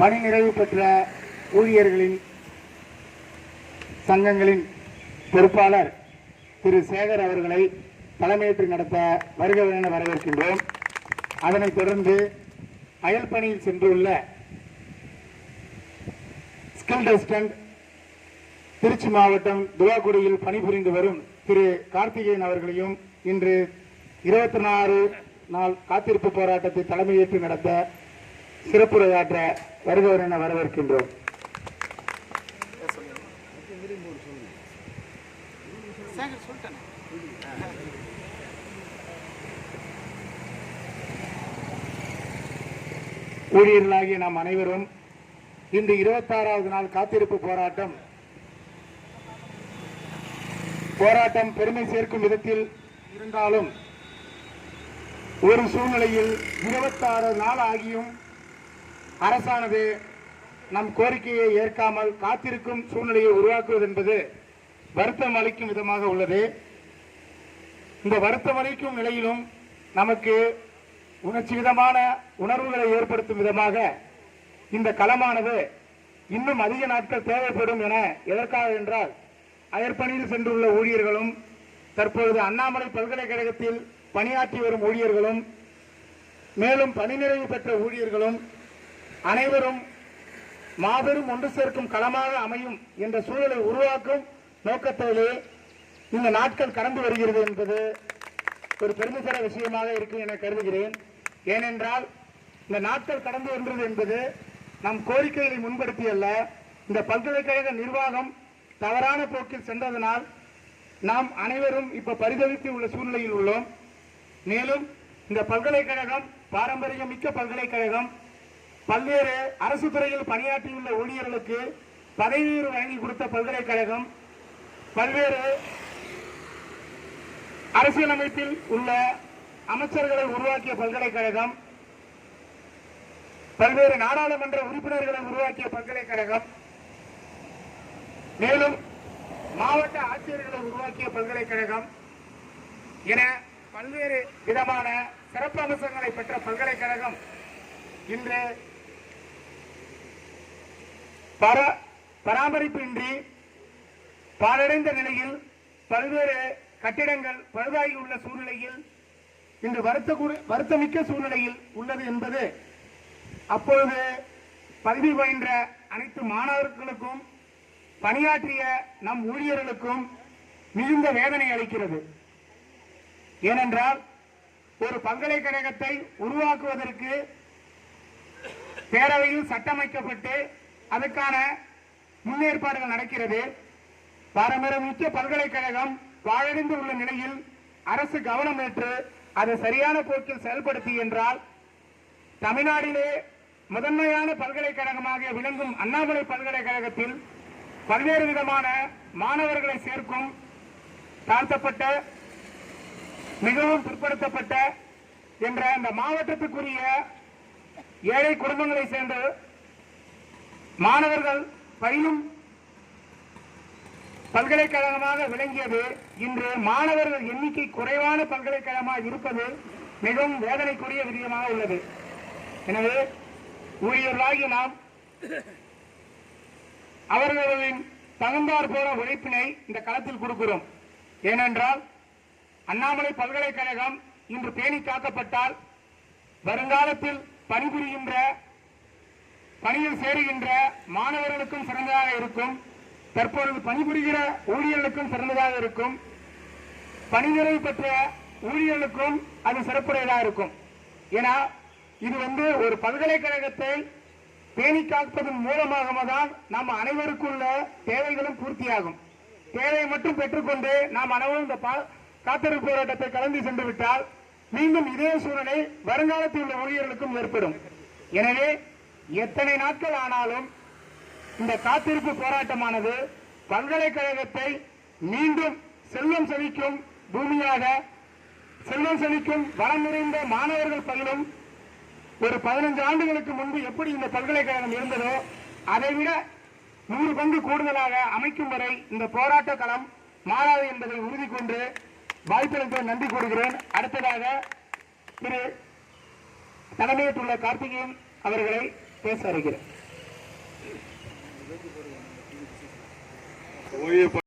பணி நிறைவு பெற்ற ஊழியர்களின் சங்கங்களின் பொறுப்பாளர் திரு சேகர் அவர்களை தலைமையேற்று நடத்த வருக என வரவேற்கின்றோம். அதனைத் தொடர்ந்து அயல் பணியில் சென்றுள்ள ஸ்கில் டெஸ்டன்ட் திருச்சி மாவட்டம் துவாக்குடியில் பணிபுரிந்து வரும் திரு கார்த்திகேயன் அவர்களையும் இன்று 24 நாள் காத்திருப்பு போராட்டத்தை தலைமையேற்று நடத்த சிறப்புரையாற்ற வருகிறவர் என வரவேற்கின்றோம். ஊழியர்களாகிய நாம் அனைவரும் இன்று 26வது நாள் காத்திருப்பு போராட்டம் பெருமை சேர்க்கும் விதத்தில் இருந்தாலும் ஒரு சூழ்நிலையில் 26 நாள் ஆகியும் அரசானது நம் கோரிக்கையை ஏற்காமல் காத்திருக்கும் சூழ்நிலையை உருவாக்குவது என்பது வருத்தம் அளிக்கும் விதமாக உள்ளது. இந்த வருத்தம் அளிக்கும் நிலையிலும் நமக்கு உணர்ச்சி விதமான உணர்வுகளை ஏற்படுத்தும் விதமாக இந்த களமானது இன்னும் அதிக நாட்கள் தேவைப்படும் என எதற்காக என்றால் அயற்பணியில் சென்றுள்ள ஊழியர்களும் தற்பொழுது அண்ணாமலை பல்கலைக்கழகத்தில் பணியாற்றி வரும் ஊழியர்களும் மேலும் பணி நிறைவு பெற்ற ஊழியர்களும் அனைவரும் மாபெரும் ஒன்று சேர்க்கும் களமாக அமையும் என்ற சூழலை உருவாக்கும் நோக்கத்திலே இந்த நாட்கள் கடந்து வருகிறது என்பது ஒரு பெருமைகர விஷயமாக இருக்கும் என கருதுகிறேன். ஏனென்றால் இந்த நாட்கள் கடந்து வருகிறது என்பது நம் கோரிக்கைகளை முன்படுத்தியல்ல, இந்த பல்கலைக்கழக நிர்வாகம் தவறான போக்கில் சென்றதனால் நாம் அனைவரும் இப்ப பரிதவித்து உள்ள சூழ்நிலையில் உள்ளோம். மேலும் இந்த பல்கலைக்கழகம் பாரம்பரியம் மிக்க பல்கலைக்கழகம், பல்வேறு அரசு துறையில் பணியாற்றியுள்ள ஊழியர்களுக்கு பதவி உயர்வு வழங்கி கொடுத்த பல்கலைக்கழகம், பல்வேறு அரசியலமைப்பில் உள்ள அமைச்சர்களை உருவாக்கிய பல்கலைக்கழகம், பல்வேறு நாடாளுமன்ற உறுப்பினர்களை உருவாக்கிய பல்கலைக்கழகம், மேலும் மாவட்ட ஆட்சியர்களை உருவாக்கிய பல்கலைக்கழகம் என பல்வேறு விதமான சிறப்பு அம்சங்களை பெற்ற பல்கலைக்கழகம் இன்று பராமரிப்பின்றி பாழடைந்த நிலையில் பல்வேறு கட்டிடங்கள் பழுதாகி உள்ள சூழ்நிலையில் இன்று வருத்தமிக்க சூழ்நிலையில் உள்ளது என்பது அப்பொழுது பதவி பயின்ற அனைத்து மாணவர்களுக்கும் பணியாற்றிய நம் ஊழியர்களுக்கும் மிகுந்த வேதனை அளிக்கிறது. ஏனென்றால் ஒரு பல்கலைக்கழகத்தை உருவாக்குவதற்கு பேரவையில் சட்டமைக்கப்பட்டு அதற்கான முன்னேற்பாடுகள் நடக்கிறது. பாரம்பரியமிக்க பல்கலைக்கழகம் பாழடைந்து உள்ள நிலையில் அரசு கவனம் ஏற்று அதை சரியான போக்கில் செயல்படுத்தி என்றால் தமிழ்நாட்டிலே முதன்மையான பல்கலைக்கழகமாக விளங்கும் அண்ணாமலை பல்கலைக்கழகத்தில் பல்வேறு விதமான மாணவர்களை சேர்க்கும் தாழ்த்தப்பட்ட மிகவும் பிற்படுத்தப்பட்ட என்ற அந்த மாவட்டத்துக்குரிய ஏழை குடும்பங்களை சேர்ந்த மாணவர்கள் பயிலும் பல்கலைக்கழகமாக விளங்கியது இன்று மாணவர்கள் எண்ணிக்கை குறைவான பல்கலைக்கழகமாக இருப்பது மிகவும் வேதனைக்குரிய விடயமாக உள்ளது. எனவே ஊழியர்களாகி நாம் அவர்களின் தகுந்தார் போல உழைப்பினை இந்த களத்தில் கொடுக்கிறோம். ஏனென்றால் அண்ணாமலை பல்கலைக்கழகம் இன்று பேணி காக்கப்பட்டால் வருங்காலத்தில் பணிபுரிகின்ற பணியில் சேருகின்ற மாணவர்களுக்கும் சிறந்ததாக இருக்கும், தற்பொழுது பணிபுரிகிற ஊழியர்களுக்கும் சிறந்ததாக இருக்கும், பணி நிறைவு பெற்ற ஊழியர்களுக்கும் அது சிறப்புடையதாக இருக்கும். ஏன்னா இது ஒரு பல்கலைக்கழகத்தை பேணி காப்பதன் மூலமாக தான் நாம் அனைவருக்குள்ள தேவைகளும் பூர்த்தியாகும். தேவையை மட்டும் பெற்றுக்கொண்டு நாம் அனைவரும் இந்த காத்திருப்பு போராட்டத்தை கலந்து சென்று விட்டால் மீண்டும் இதே சூழ்நிலை வருங்காலத்தில் உள்ள ஊழியர்களுக்கும் ஏற்படும். எனவே எத்தனை நாட்கள் ஆனாலும் இந்த காத்திருப்பு போராட்டமானது பல்கலைக்கழகத்தை மீண்டும் செல்வம் செழிக்கும் பூமியாக, செல்வம் செழிக்கும் வளம் நிறைந்த மாணவர்கள் பயிலும் ஒரு 15 ஆண்டுகளுக்கு முன்பு எப்படி இந்த பல்கலைக்கழகம் இருந்ததோ அதைவிட 100 பங்கு கூடுதலாக அமைக்கும் வரை இந்த போராட்ட களம் மாறாது என்பதை உறுதி கொண்டு வாய்ப்பிற்கு நன்றி கூறுகிறேன். அடுத்ததாக திரு தலைமையேற்றுள்ள கார்த்திகேயன் அவர்களை பேச வருகிறேன். ஓய்வு